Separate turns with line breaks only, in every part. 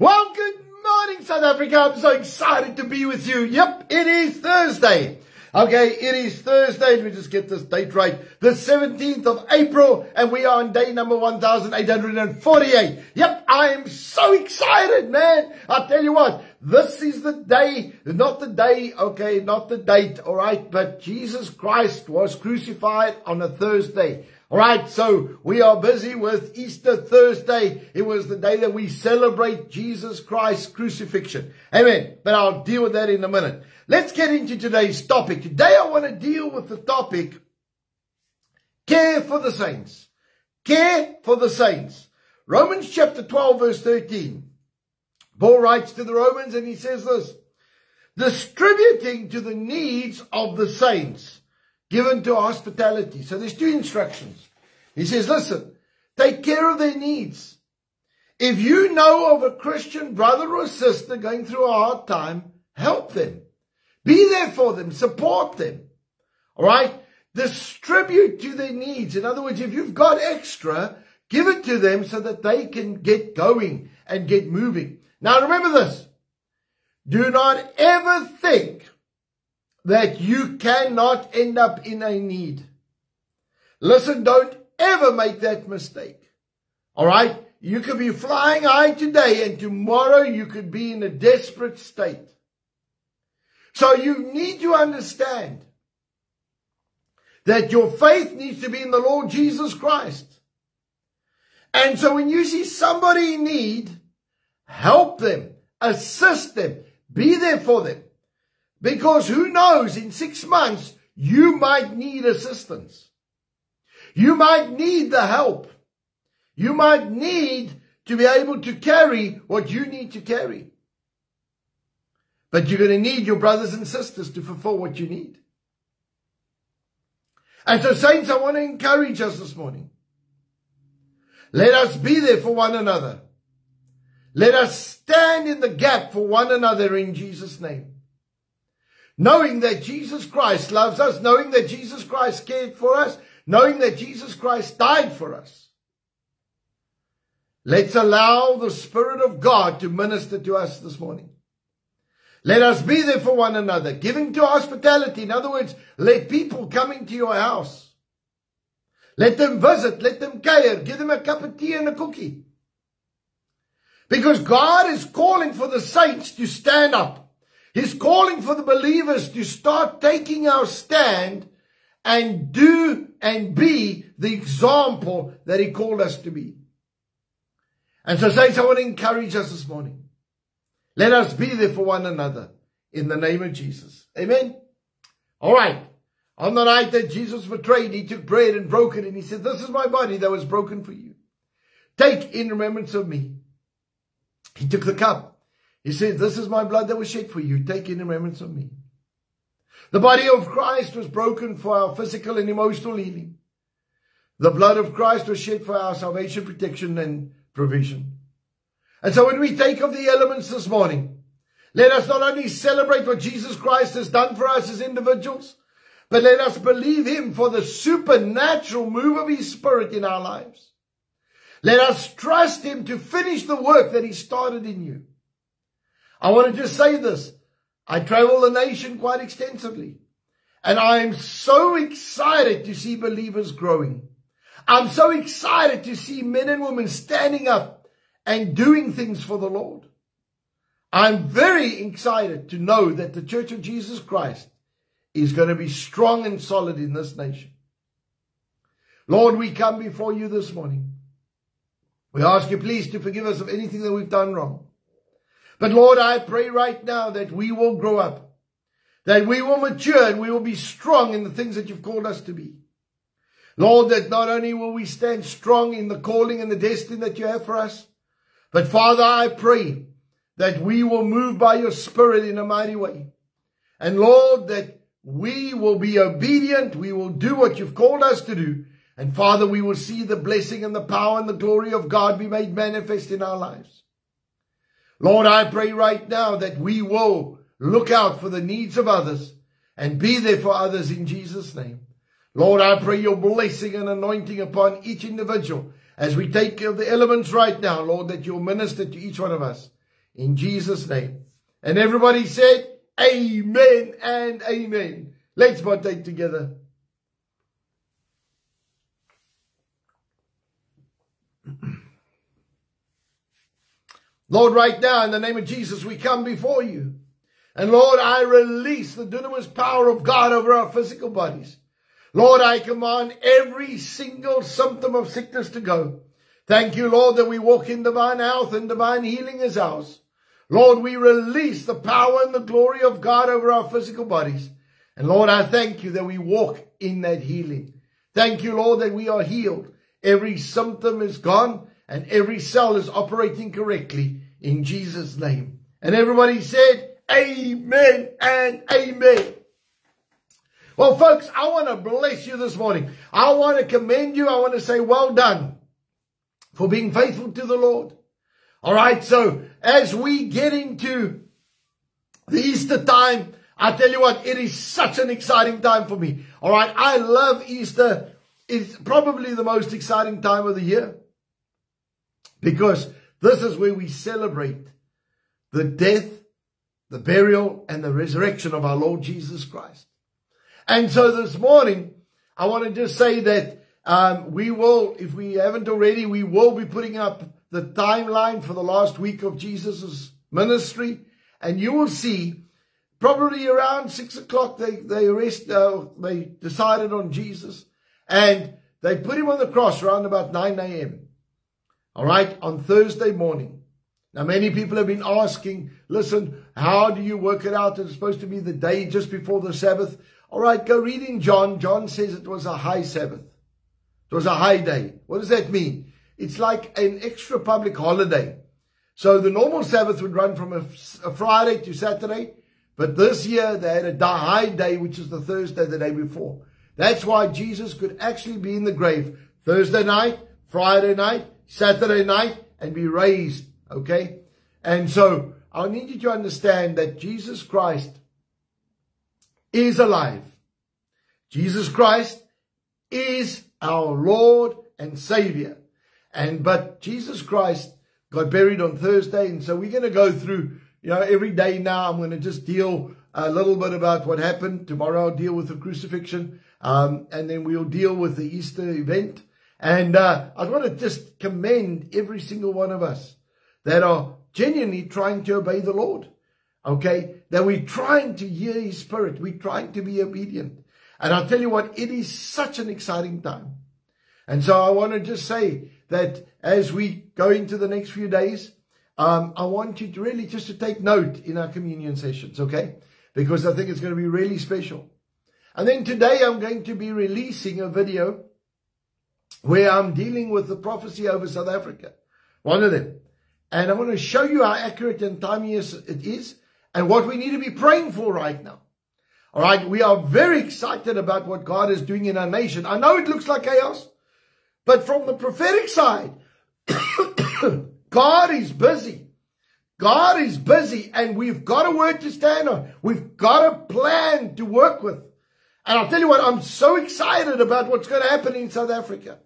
Well, good morning, South Africa. I'm so excited to be with you. Yep, it is Thursday. Okay, it is Thursday. Let me just get this date right. The 17th of April, and we are on day number 1848. Yep, I am so excited, man. I'll tell you what, this is the day, not the day, okay, not the date, all right, but Jesus Christ was crucified on a Thursday. All right, so we are busy with Easter Thursday. It was the day that we celebrate Jesus Christ's crucifixion. Amen. But I'll deal with that in a minute. Let's get into today's topic. Today I want to deal with the topic, care for the saints. Care for the saints. Romans chapter 12 verse 13. Paul writes to the Romans and he says this, distributing to the needs of the saints, given to hospitality. So there's two instructions. He says, listen, take care of their needs. If you know of a Christian brother or sister going through a hard time, help them. Be there for them. Support them. All right? Distribute to their needs. In other words, if you've got extra, give it to them so that they can get going and get moving. Now remember this. Do not ever think that you cannot end up in a need. Listen, don't ever make that mistake. All right? You could be flying high today and tomorrow you could be in a desperate state. So you need to understand that your faith needs to be in the Lord Jesus Christ. And so when you see somebody in need, help them, assist them, be there for them. Because who knows, in 6 months, you might need assistance. You might need the help. You might need to be able to carry what you need to carry. But you're going to need your brothers and sisters to fulfill what you need. And so, saints, I want to encourage us this morning. Let us be there for one another. Let us stand in the gap for one another in Jesus' name. Knowing that Jesus Christ loves us, knowing that Jesus Christ cared for us, knowing that Jesus Christ died for us. Let's allow the Spirit of God to minister to us this morning. Let us be there for one another, giving to hospitality. In other words, let people come into your house. Let them visit, let them care, give them a cup of tea and a cookie. Because God is calling for the saints to stand up. He's calling for the believers to start taking our stand and do and be the example that He called us to be. And so, saints, I want to encourage us this morning. Let us be there for one another in the name of Jesus. Amen. All right. On the night that Jesus was betrayed, He took bread and broke it and He said, this is my body that was broken for you. Take in remembrance of me. He took the cup. He said, this is my blood that was shed for you. Take in remembrance of me. The body of Christ was broken for our physical and emotional healing. The blood of Christ was shed for our salvation, protection, and provision. And so when we take of the elements this morning, let us not only celebrate what Jesus Christ has done for us as individuals, but let us believe Him for the supernatural move of His Spirit in our lives. Let us trust Him to finish the work that He started in you. I want to just say this. I travel the nation quite extensively. And I am so excited to see believers growing. I'm so excited to see men and women standing up and doing things for the Lord. I'm very excited to know that the Church of Jesus Christ is going to be strong and solid in this nation. Lord, we come before you this morning. We ask you please to forgive us of anything that we've done wrong. But Lord, I pray right now that we will grow up, that we will mature and we will be strong in the things that you've called us to be. Lord, that not only will we stand strong in the calling and the destiny that you have for us, but Father, I pray that we will move by your Spirit in a mighty way. And Lord, that we will be obedient, we will do what you've called us to do. And Father, we will see the blessing and the power and the glory of God be made manifest in our lives. Lord, I pray right now that we will look out for the needs of others and be there for others in Jesus' name. Lord, I pray your blessing and anointing upon each individual as we take care of the elements right now, Lord, that you'll minister to each one of us. in Jesus' name. And everybody said, amen and amen. Let's partake together. Lord, right now, in the name of Jesus, we come before you. And Lord, I release the dunamis power of God over our physical bodies. Lord, I command every single symptom of sickness to go. Thank you, Lord, that we walk in divine health and divine healing is ours. Lord, we release the power and the glory of God over our physical bodies. And Lord, I thank you that we walk in that healing. Thank you, Lord, that we are healed. Every symptom is gone and every cell is operating correctly in Jesus' name. And everybody said, amen and amen. Well, folks, I want to bless you this morning. I want to commend you. I want to say well done for being faithful to the Lord. All right, so as we get into the Easter time, I tell you what, it is such an exciting time for me. All right, I love Easter. It's probably the most exciting time of the year because this is where we celebrate the death, the burial, and the resurrection of our Lord Jesus Christ. And so this morning, I want to just say that we will, if we haven't already, we will be putting up the timeline for the last week of Jesus' ministry. And you will see probably around 6 o'clock, they decided on Jesus. And they put him on the cross around about 9 a.m. All right, on Thursday morning. Now, many people have been asking, listen, how do you work it out? It's supposed to be the day just before the Sabbath. All right, go read in John. John says it was a high Sabbath. It was a high day. What does that mean? It's like an extra public holiday. So the normal Sabbath would run from a Friday to Saturday. But this year they had a high day, which is the Thursday, the day before. That's why Jesus could actually be in the grave Thursday night, Friday night, Saturday night, and be raised. Okay? And so I need you to understand that Jesus Christ is alive. Jesus Christ is our Lord and Savior. But Jesus Christ got buried on Thursday. And so we're going to go through, every day now. I'm going to just deal a little bit about what happened. Tomorrow I'll deal with the crucifixion. And then we'll deal with the Easter event. And I want to just commend every single one of us that are genuinely trying to obey the Lord. Okay? That we're trying to hear His Spirit. We're trying to be obedient. And I'll tell you what, it is such an exciting time. And so I want to just say that as we go into the next few days, I want you to really just to take note in our communion sessions, okay? Because I think it's going to be really special. And then today I'm going to be releasing a video where I'm dealing with the prophecy over South Africa. One of them. And I want to show you how accurate and timely it is and what we need to be praying for right now. All right, we are very excited about what God is doing in our nation. I know it looks like chaos, but from the prophetic side, God is busy. God is busy, and we've got a word to stand on. We've got a plan to work with. And I'll tell you what, I'm so excited about what's going to happen in South Africa.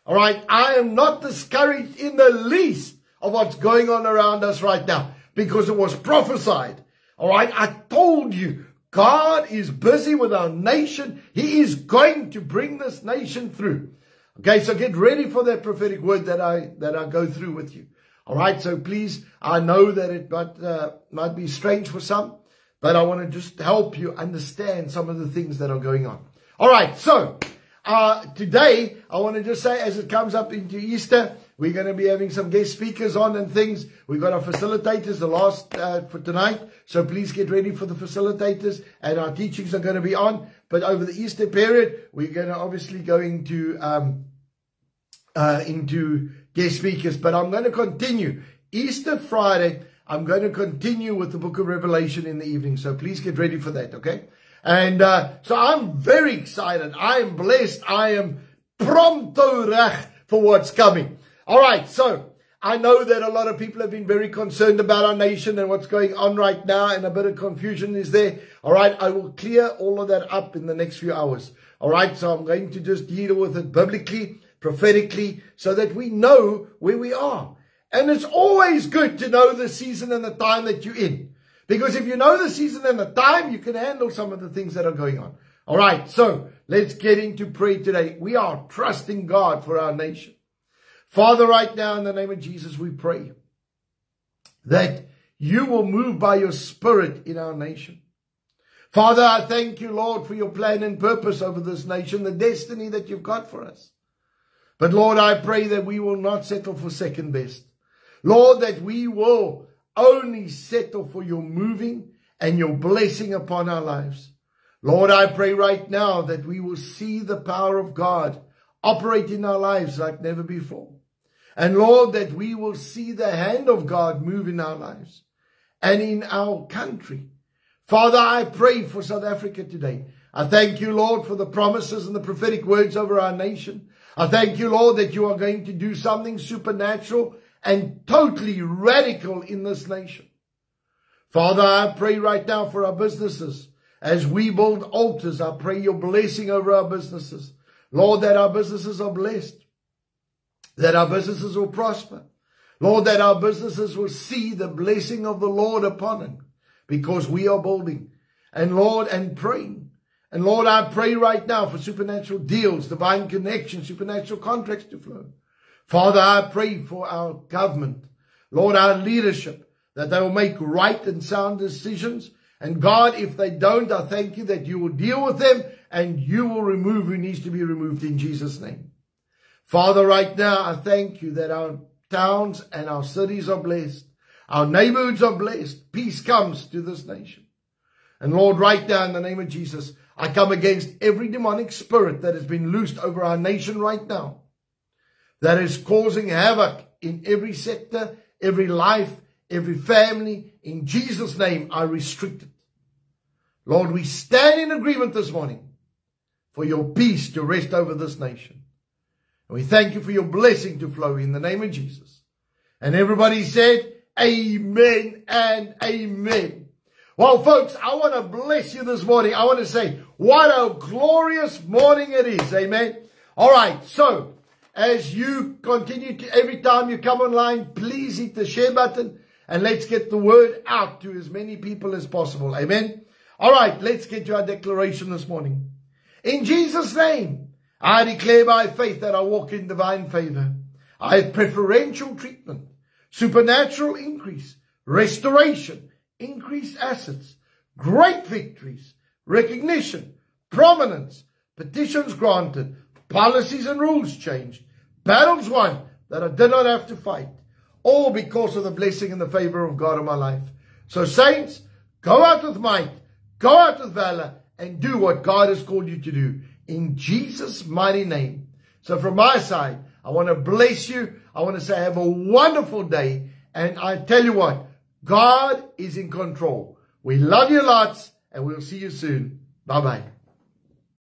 All right, I am not discouraged in the least of what's going on around us right now because it was prophesied. All right, I told you, God is busy with our nation. He is going to bring this nation through. Okay, so get ready for that prophetic word that I go through with you. All right, so please, I know that it might be strange for some, but I want to just help you understand some of the things that are going on. All right, so today I want to just say, as it comes up into Easter, we're going to be having some guest speakers on and things. We've got our facilitators, the last for tonight. So please get ready for the facilitators, and our teachings are going to be on. But over the Easter period, we're going to obviously go into guest speakers. But I'm going to continue. Easter Friday, I'm going to continue with the book of Revelation in the evening. So please get ready for that, okay? And so I'm very excited. I am blessed. I am prompto reg for what's coming. All right, so I know that a lot of people have been very concerned about our nation and what's going on right now, and a bit of confusion is there. All right, I will clear all of that up in the next few hours. All right, so I'm going to just deal with it biblically, prophetically, so that we know where we are. And it's always good to know the season and the time that you're in. Because if you know the season and the time, you can handle some of the things that are going on. All right, so let's get into prayer today. We are trusting God for our nation. Father, right now in the name of Jesus, we pray that you will move by your Spirit in our nation. Father, I thank you, Lord, for your plan and purpose over this nation, the destiny that you've got for us. But Lord, I pray that we will not settle for second best. Lord, that we will only settle for your moving and your blessing upon our lives. Lord, I pray right now that we will see the power of God operate in our lives like never before. And Lord, that we will see the hand of God move in our lives and in our country. Father, I pray for South Africa today. I thank you, Lord, for the promises and the prophetic words over our nation. I thank you, Lord, that you are going to do something supernatural and totally radical in this nation. Father, I pray right now for our businesses. As we build altars, I pray your blessing over our businesses. Lord, that our businesses are blessed. That our businesses will prosper. Lord, that our businesses will see the blessing of the Lord upon them. Because we are building. And Lord, and praying. And Lord, I pray right now for supernatural deals, divine connections, supernatural contracts to flow. Father, I pray for our government, Lord, our leadership, that they will make right and sound decisions. And God, if they don't, I thank you that you will deal with them and you will remove who needs to be removed in Jesus' name. Father, right now, I thank you that our towns and our cities are blessed. Our neighborhoods are blessed. Peace comes to this nation. And Lord, right now in the name of Jesus, I come against every demonic spirit that has been loosed over our nation right now, that is causing havoc in every sector, every life, every family. In Jesus' name, I restrict it. Lord, we stand in agreement this morning for your peace to rest over this nation. And we thank you for your blessing to flow in the name of Jesus. And everybody said, amen and amen. Well, folks, I want to bless you this morning. I want to say, what a glorious morning it is. Amen. All right. So, as you continue to, every time you come online, please hit the share button and let's get the word out to as many people as possible. Amen. All right. Let's get to our declaration this morning. In Jesus' name, I declare by faith that I walk in divine favor. I have preferential treatment, supernatural increase, restoration, increased assets, great victories, recognition, prominence, petitions granted, policies and rules changed, battles won that I did not have to fight, all because of the blessing and the favor of God in my life. So saints, go out with might, go out with valor, and do what God has called you to do in Jesus' mighty name. So from my side, I want to bless you. I want to say have a wonderful day. And I tell you what, God is in control. We love you lots, and we'll see you soon. Bye-bye.